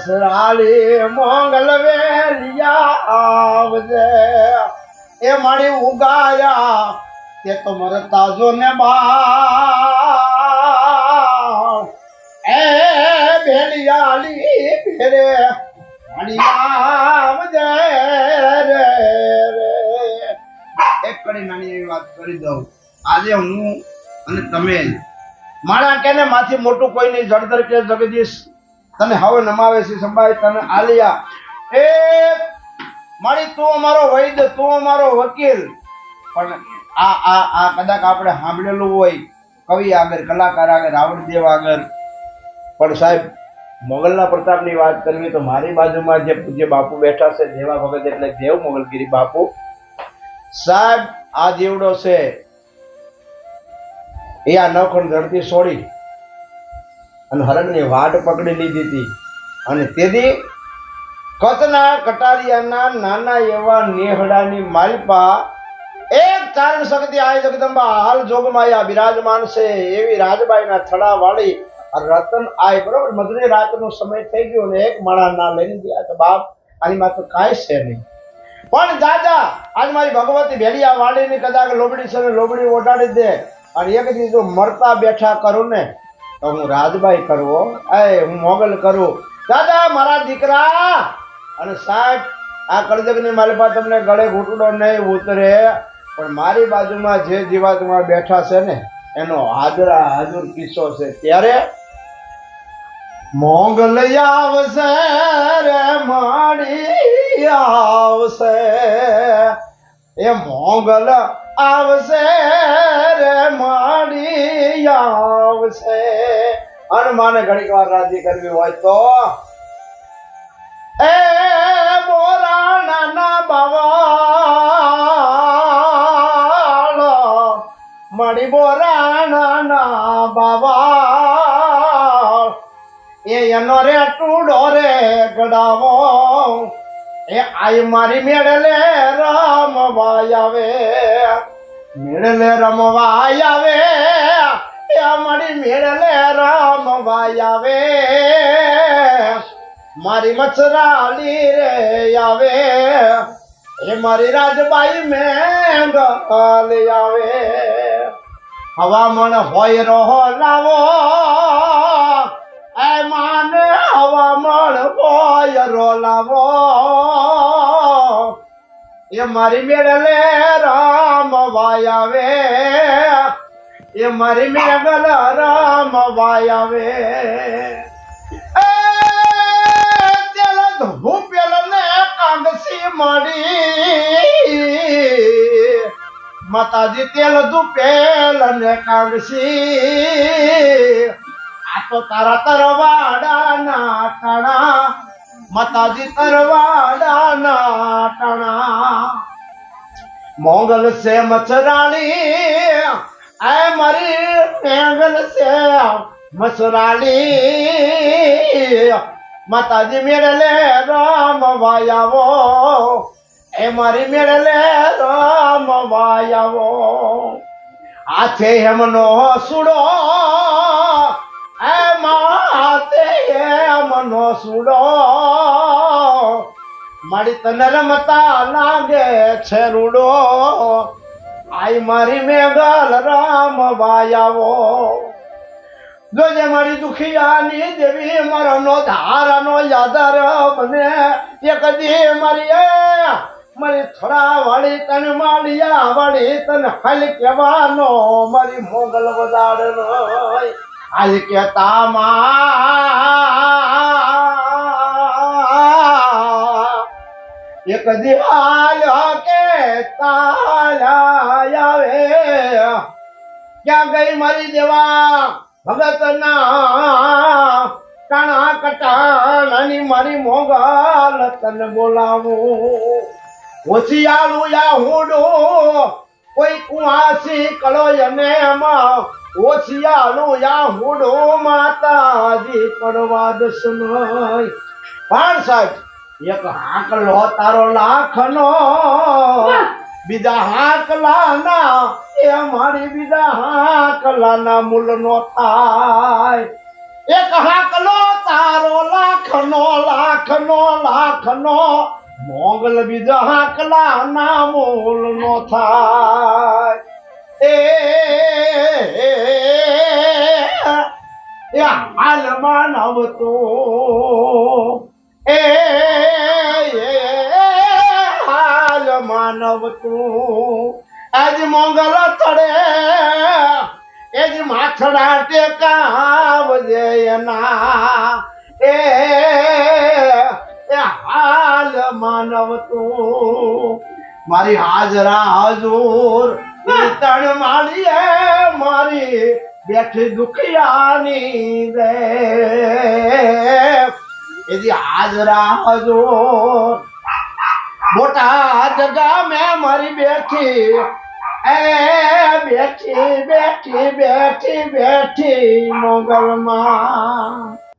મસરાલી મોંગલ વેલિયા આવજે એ મારી ઉગાયા તે તો મરતા જો ને બા એ ભેલિયાલી ફેરે મારી આવજે રે એક કડી નાની એવી વાત કરી દઉં આજે હું અને તમે મારા કેને માથી મોટું કોઈ નહીં જળધર કે જગદીશ તને હવે નમાવે છે સંભાઈ તને આલિયા એ મારી તું અમારો વૈદ્ય તું અમારો વકીલ પણ આ કદાચ આપણે સાંભળેલું હોય કવિ આગળ કલાકાર આગળ રાવણદેવ આગળ પણ સાહેબ મોગલના પ્રતાપની વાત કરવી તો મારી બાજુમાં જે પૂજ્ય બાપુ બેઠા છે દેવા ભગત એટલે દેવ મોગલગીરી બાપુ સાહેબ આ જીવડો છે એ આ નવખંડ ધરતી છોડી અને હરણની વાટ પકડી લીધી હતી અને તેથી કચ્છના કટારિયાના નાના એવા નેહડાની માલપા એક ચારણ શક્તિ આય જગદંબા હાલ જોગમાયા બિરાજમાન છે એવી રાજબાઈના થડા વાળી રતન આય બરોબર મધુરી રાતનો સમય થઈ ગયો ને એક માળા ના લઈને ગયા તો બાપ આની માં તો કાંઈ છે નહીં પણ દાદા આજ મારી ભગવતી ભેડિયા વાળીની કદાચ લોબડી છે ને લોબડી ઓઢાડી દે અને એક દી જો મરતા બેઠા કરું ને તો હું રાજબાઈ કરવો એ હું મોગલ કરું દાદા મારા દીકરા અને સાહેબ આ કળજગની માલપા તમને ગળે ઘૂંટડો નહીં ઉતરે પણ મારી બાજુમાં જે જીવાતમાં બેઠા છે ને એનો હાજર કિસ્સો છે ત્યારે મોગલ આવશે રે માડી આવશે એ મોગલ આવશે રે માડી આવશે હનુમાને ઘડીક વાર રાજી કરવી હોય તો એ મોરાણા બાવા માડી મોરાણા બાવા એનો રે ટૂડો રે ગડાવો એ આઈ મારી મેળલે રમવા આવે મેળલે રમવા આવે એ મારી મેળલે રમવા આવે મારી મચ્છરાલી રે આવે એ મારી રાજબાઈ મેંગલ આવે હવામણ હોય રહો લાવો એ માને હવામણ હોય રો લાવો એ મારી મેળલે રમવા આવે એ મારી મેઘલ રમવા આવે ભૂપેલ ને કાંગસી મળી માતાજી તેલ દુપેલ ને કાંગસી આ તો તારા તરવાડા ના ટાણા માતાજી તરવાડા ના ટાણા મોગલ છે મચ્છરાણી આ મારી મેઘલ છે મચ્છરાણી માતાજી મેળલે રમવા આવો એ મારી મેળલે રમવા આવો હાથે હેમનો સુડો એ માથે હેમનો સુડો મારી તને રમતા લાગે છે રૂડો આઈ મારી મેઘલ રમવા આવો જોજે મારી દુખિયાની દેવી મારો ધારાનો યાદર બને એક દી મારી થોડા વાળી તન માળિયા વાળી તન હાલ કેવાનો મારી મોગલ બજાડ હાલ કેતા એક દી હાલ કે તાળા આવે ક્યાં ગઈ મારી દેવા ભગત ના ટાણા કટાણાની મારી મોગલ તને બોલાવું હોશિયાળું યા હુડો કોઈ કુવાસી કળો અને એમાં હોશિયાળું યા હુડો માતાજી પડવા દસમય પણ સાહેબ એક હાકલો તારો લાખનો બીજા હાકલાના એ મારી બીજા હાકલાના મૂલ નો થાય એક હાકલો તારો લાખનો મોગલ બીજા હાકલા ના મોલ નો થાય એ હાલ માનવ તો હાલ માનવ તું આજ મોગલ તળે એ જ માથડા તે કાવજે ના એ હાલ માનવ તું મારી હાજરા હજૂર તણ માળીએ મારી બેઠી દુખિયાની રે એજી હાજરા હજૂર મોટા જગા મેં મારી બેઠી બેઠી મોગલમાં